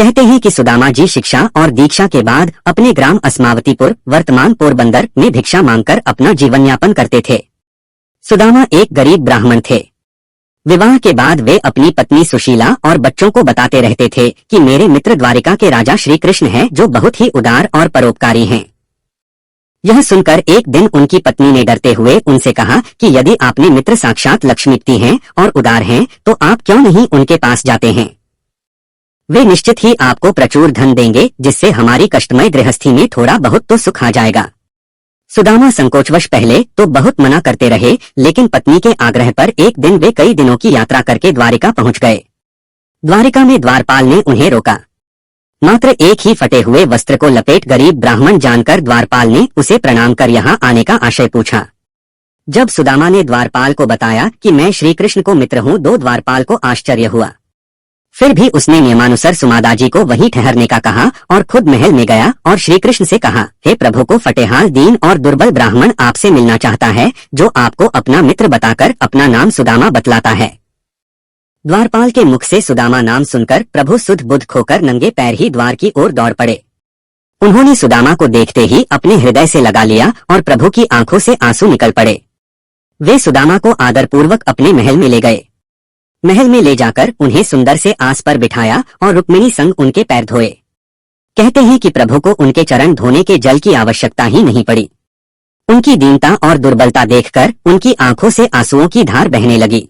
कहते हैं कि सुदामा जी शिक्षा और दीक्षा के बाद अपने ग्राम अस्मावतीपुर वर्तमान पोरबंदर में भिक्षा मांगकर अपना जीवन यापन करते थे। सुदामा एक गरीब ब्राह्मण थे। विवाह के बाद वे अपनी पत्नी सुशीला और बच्चों को बताते रहते थे कि मेरे मित्र द्वारिका के राजा श्री कृष्ण हैं जो बहुत ही उदार और परोपकारी हैं। यह सुनकर एक दिन उनकी पत्नी ने डरते हुए उनसे कहा कि यदि आपने मित्र साक्षात लक्ष्मीपति हैं और उदार हैं तो आप क्यों नहीं उनके पास जाते हैं। वे निश्चित ही आपको प्रचुर धन देंगे जिससे हमारी कष्टमय गृहस्थी में थोड़ा बहुत तो सुख आ जाएगा। सुदामा संकोचवश पहले तो बहुत मना करते रहे, लेकिन पत्नी के आग्रह पर एक दिन वे कई दिनों की यात्रा करके द्वारिका पहुंच गए। द्वारिका में द्वारपाल ने उन्हें रोका। मात्र एक ही फटे हुए वस्त्र को लपेट गरीब ब्राह्मण जानकर द्वारपाल ने उसे प्रणाम कर यहाँ आने का आशय पूछा। जब सुदामा ने द्वारपाल को बताया कि मैं श्री कृष्ण को मित्र हूँ तो द्वारपाल को आश्चर्य हुआ। फिर भी उसने नियमानुसार सुमादाजी को वहीं ठहरने का कहा और खुद महल में गया और श्री कृष्ण से कहा, हे प्रभु को फटेहाल दीन और दुर्बल ब्राह्मण आपसे मिलना चाहता है जो आपको अपना मित्र बताकर अपना नाम सुदामा बतलाता है। द्वारपाल के मुख से सुदामा नाम सुनकर प्रभु सुध बुध खोकर नंगे पैर ही द्वार की ओर दौड़ पड़े। उन्होंने सुदामा को देखते ही अपने हृदय से लगा लिया और प्रभु की आंखों से आंसू निकल पड़े। वे सुदामा को आदरपूर्वक अपने महल में ले गए। महल में ले जाकर उन्हें सुंदर से आस पर बिठाया और रुक्मिणी संग उनके पैर धोए। कहते हैं कि प्रभु को उनके चरण धोने के जल की आवश्यकता ही नहीं पड़ी। उनकी दीनता और दुर्बलता देखकर उनकी आंखों से आंसुओं की धार बहने लगी।